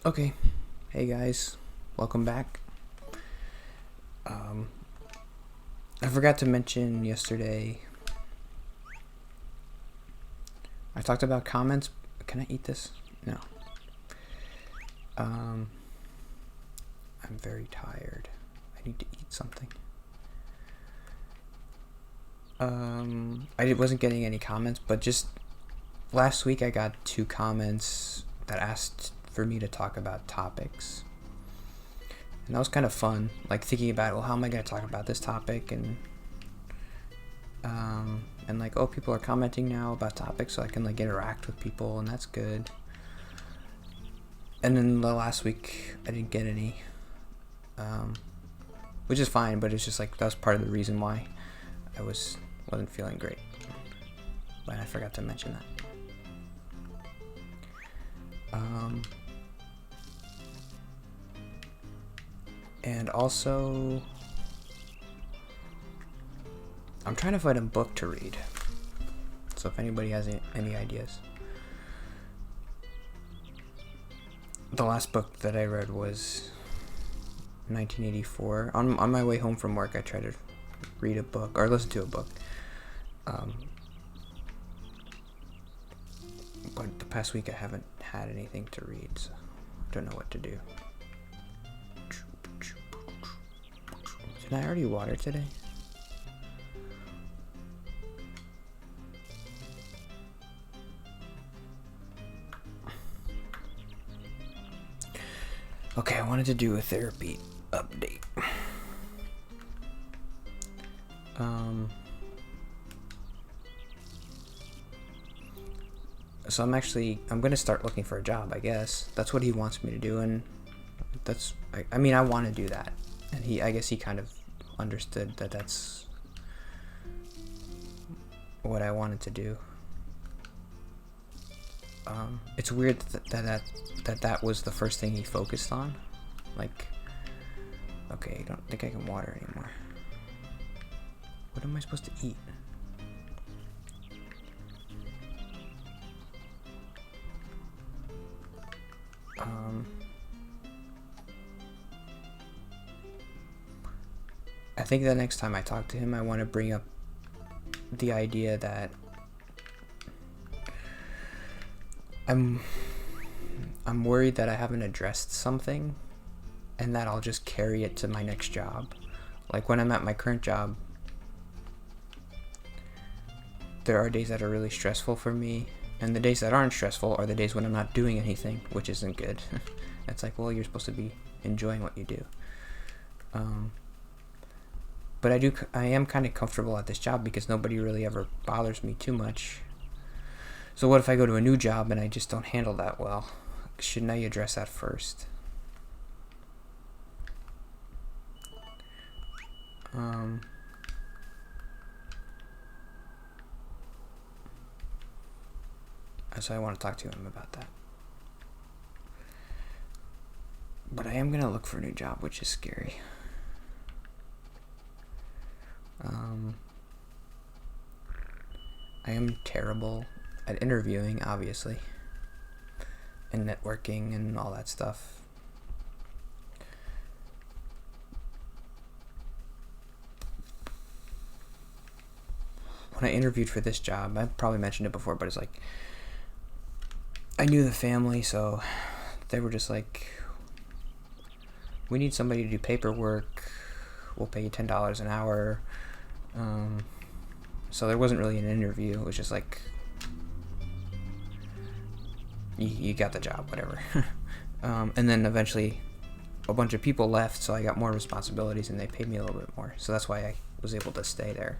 Okay, hey guys, welcome back. I forgot to mention yesterday. I talked about comments. Can I eat this? No. I'm very tired. I need to eat something. I wasn't getting any comments, but just last week I got 2 comments that asked for me to talk about topics. And that was kind of fun, like thinking about, well, how am I going to talk about this topic? And like, oh, people are commenting now about topics, so I can like interact with people, and that's good. And then the last week, I didn't get any, which is fine, but it's just like, that was part of the reason why I wasn't feeling great. But I forgot to mention that. And also, I'm trying to find a book to read. So if anybody has any ideas. The last book that I read was 1984. On my way home from work, I tried to read a book, or listen to a book. But the past week I haven't had anything to read, so I don't know what to do. Did I already water today? Okay, I wanted to do a therapy update. So I'm gonna start looking for a job, I guess. That's what he wants me to do, and I mean, I want to do that. And I guess he kind of understood that that's what I wanted to do. It's weird that was the first thing he focused on. Like, okay, I don't think I can water anymore. What am I supposed to eat? I think the next time I talk to him, I want to bring up the idea that I'm worried that I haven't addressed something and that I'll just carry it to my next job. Like when I'm at my current job, there are days that are really stressful for me, and the days that aren't stressful are the days when I'm not doing anything, which isn't good. It's like, well, you're supposed to be enjoying what you do. But I am kind of comfortable at this job because nobody really ever bothers me too much. So what if I go to a new job and I just don't handle that well? Shouldn't I address that first? So I want to talk to him about that. But I am going to look for a new job, which is scary. I am terrible at interviewing, obviously, and networking and all that stuff. When I interviewed for this job, I probably mentioned it before, but it's like, I knew the family, so they were just like, we need somebody to do paperwork, we'll pay you $10 an hour. So there wasn't really an interview, it was just like, you got the job, whatever. And then eventually a bunch of people left, so I got more responsibilities and they paid me a little bit more, so that's why I was able to stay there.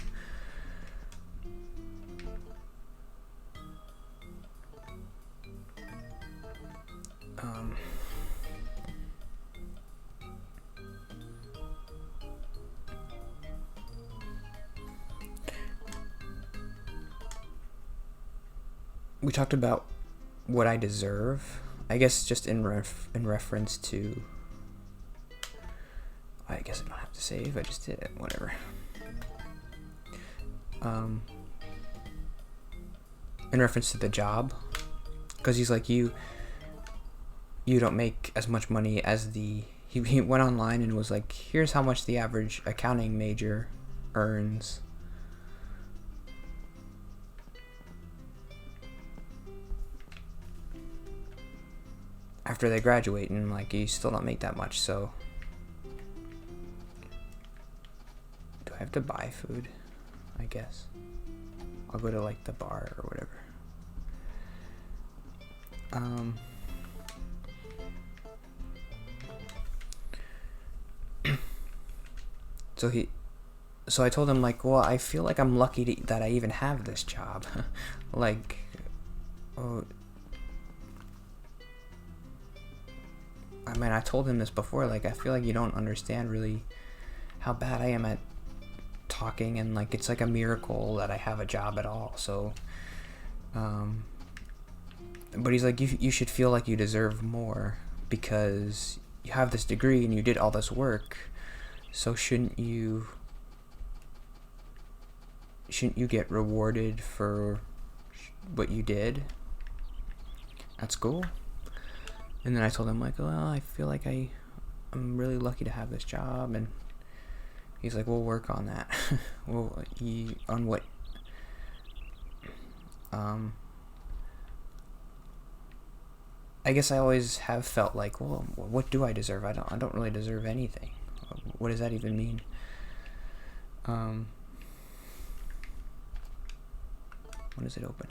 We talked about what I deserve, I guess, just in reference to, I guess I don't have to save, I just did it, whatever. In reference to the job, because he's like, you don't make as much money as he went online and was like, here's how much the average accounting major earns. After they graduate, and like, you still don't make that much. So do I have to buy food? I guess I'll go to like the bar or whatever. So I told him, like, well, I feel like I'm lucky that I even have this job. Like, oh, I mean, I told him this before, like, I feel like you don't understand really how bad I am at talking, and like, it's like a miracle that I have a job at all. So but he's like, you should feel like you deserve more because you have this degree and you did all this work, so shouldn't you get rewarded for what you did at school? And then I told him, like, well, I feel like I'm really lucky to have this job. And he's like, we'll work on that. Well, on what? I guess I always have felt like, well, what do I deserve? I don't really deserve anything. What does that even mean? When is it open?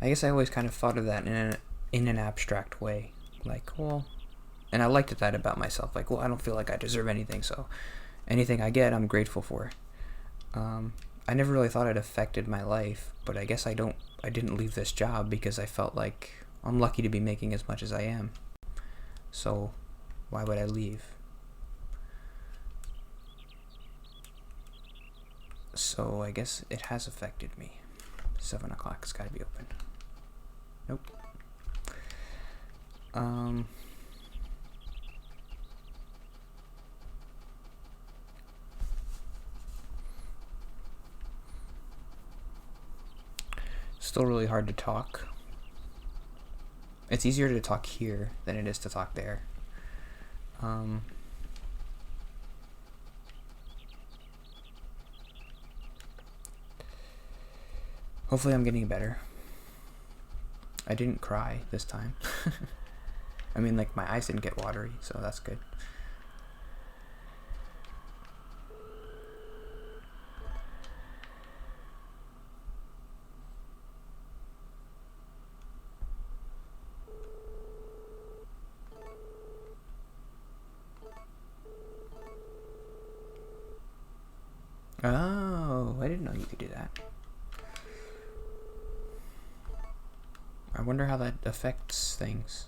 I guess I always kind of thought of that in an abstract way, like, well, and I liked that about myself, like, well, I don't feel like I deserve anything, so anything I get, I'm grateful for. I never really thought it affected my life, but I guess I didn't leave this job because I felt like I'm lucky to be making as much as I am. So why would I leave? So I guess it has affected me. 7 o'clock, it's gotta be open. Nope. Still really hard to talk. It's easier to talk here than it is to talk there. Hopefully I'm getting better. I didn't cry this time. I mean, like, my eyes didn't get watery, so that's good. Oh, I didn't know you could do that. I wonder how that affects things.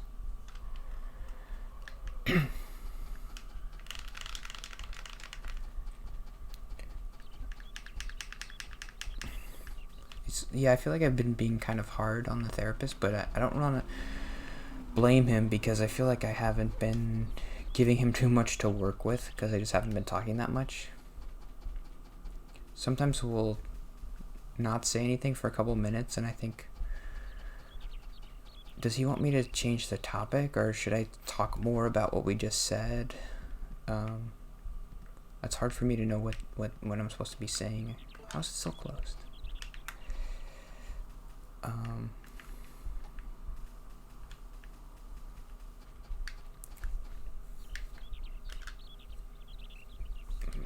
Yeah, I feel like I've been being kind of hard on the therapist, but I don't want to blame him because I feel like I haven't been giving him too much to work with because I just haven't been talking that much. Sometimes we'll not say anything for a couple minutes, and I think, does he want me to change the topic, or should I talk more about what we just said? It's hard for me to know what I'm supposed to be saying. How's it still closed?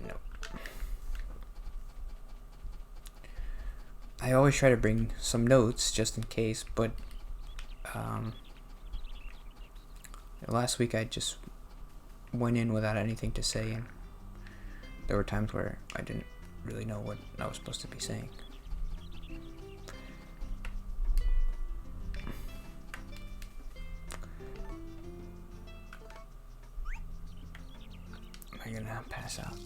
Nope. I always try to bring some notes just in case, but last week I just went in without anything to say, and there were times where I didn't really know what I was supposed to be saying. Am I gonna pass out?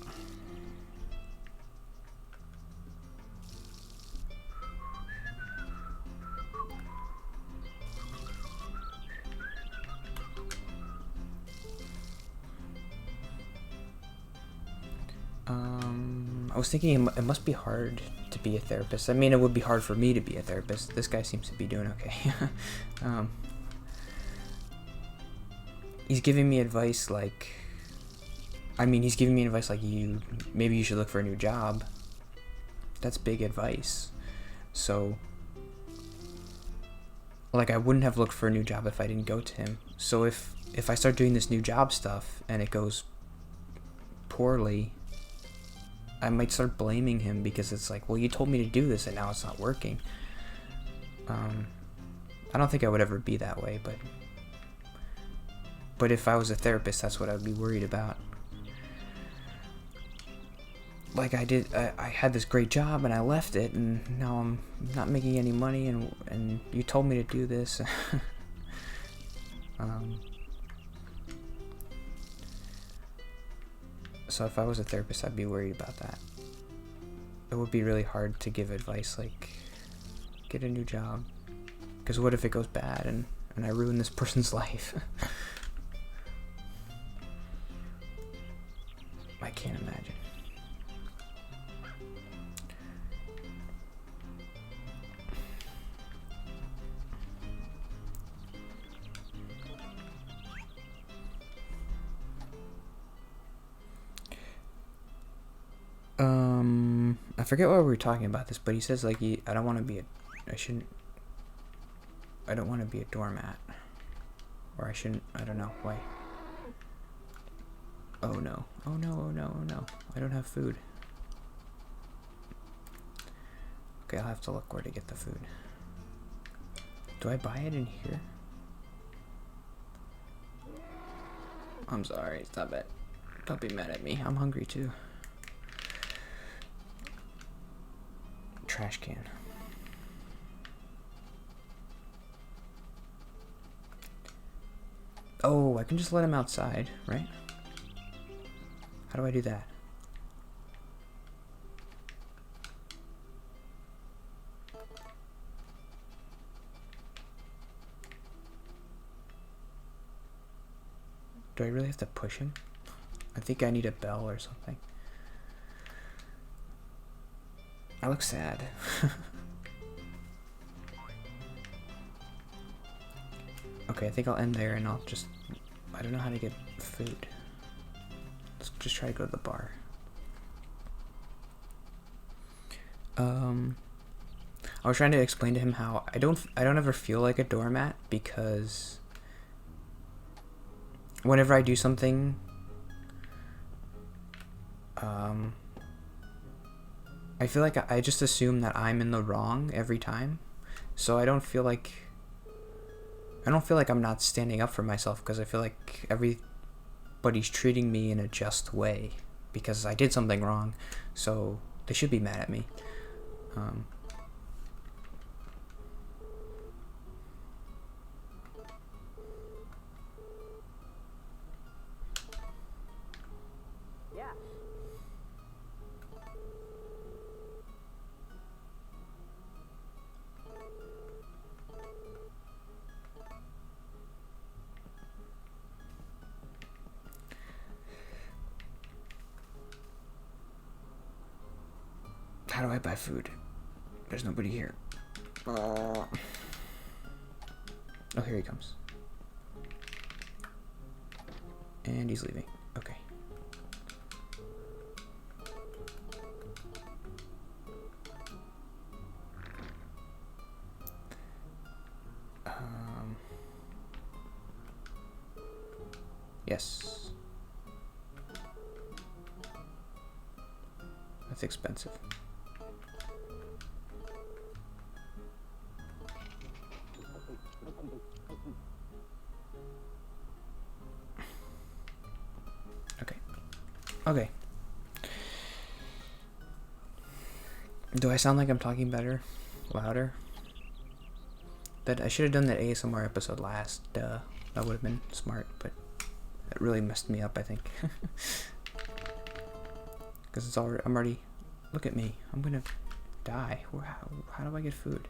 I was thinking it must be hard to be a therapist. I mean, it would be hard for me to be a therapist. This guy seems to be doing okay. He's giving me advice like, he's giving me advice like, maybe you should look for a new job. That's big advice. So, like, I wouldn't have looked for a new job if I didn't go to him. So if I start doing this new job stuff and it goes poorly, I might start blaming him because it's like, well, you told me to do this and now it's not working. I don't think I would ever be that way, but if I was a therapist, that's what I'd be worried about. Like I had this great job and I left it and now I'm not making any money and you told me to do this. So if I was a therapist, I'd be worried about that. It would be really hard to give advice like, get a new job. Because what if it goes bad and I ruin this person's life? I can't imagine. I forget why we were talking about this, but he says like I don't want to be a doormat, or I shouldn't. I don't know why. Oh no! Oh no! Oh no! Oh no! I don't have food. Okay, I'll have to look where to get the food. Do I buy it in here? I'm sorry. Stop it. Don't be mad at me. I'm hungry too. Trash can. Oh, I can just let him outside, right? How do I do that? Do I really have to push him? I think I need a bell or something. I look sad. Okay, I think I'll end there and I don't know how to get food. Let's just try to go to the bar. I was trying to explain to him how I don't ever feel like a doormat because whenever I do something, I feel like I just assume that I'm in the wrong every time. So I don't feel like I'm not standing up for myself because I feel like everybody's treating me in a just way because I did something wrong. So they should be mad at me. How do I buy food? There's nobody here. Oh, here he comes. And he's leaving. Okay. Yes. That's expensive. Okay. Do I sound like I'm talking better? Louder? That I should have done that ASMR episode last. That would have been smart, but that really messed me up, I think. Because I'm already... Look at me. I'm gonna die. How do I get food?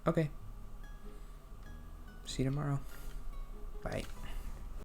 Okay. See you tomorrow. Bye.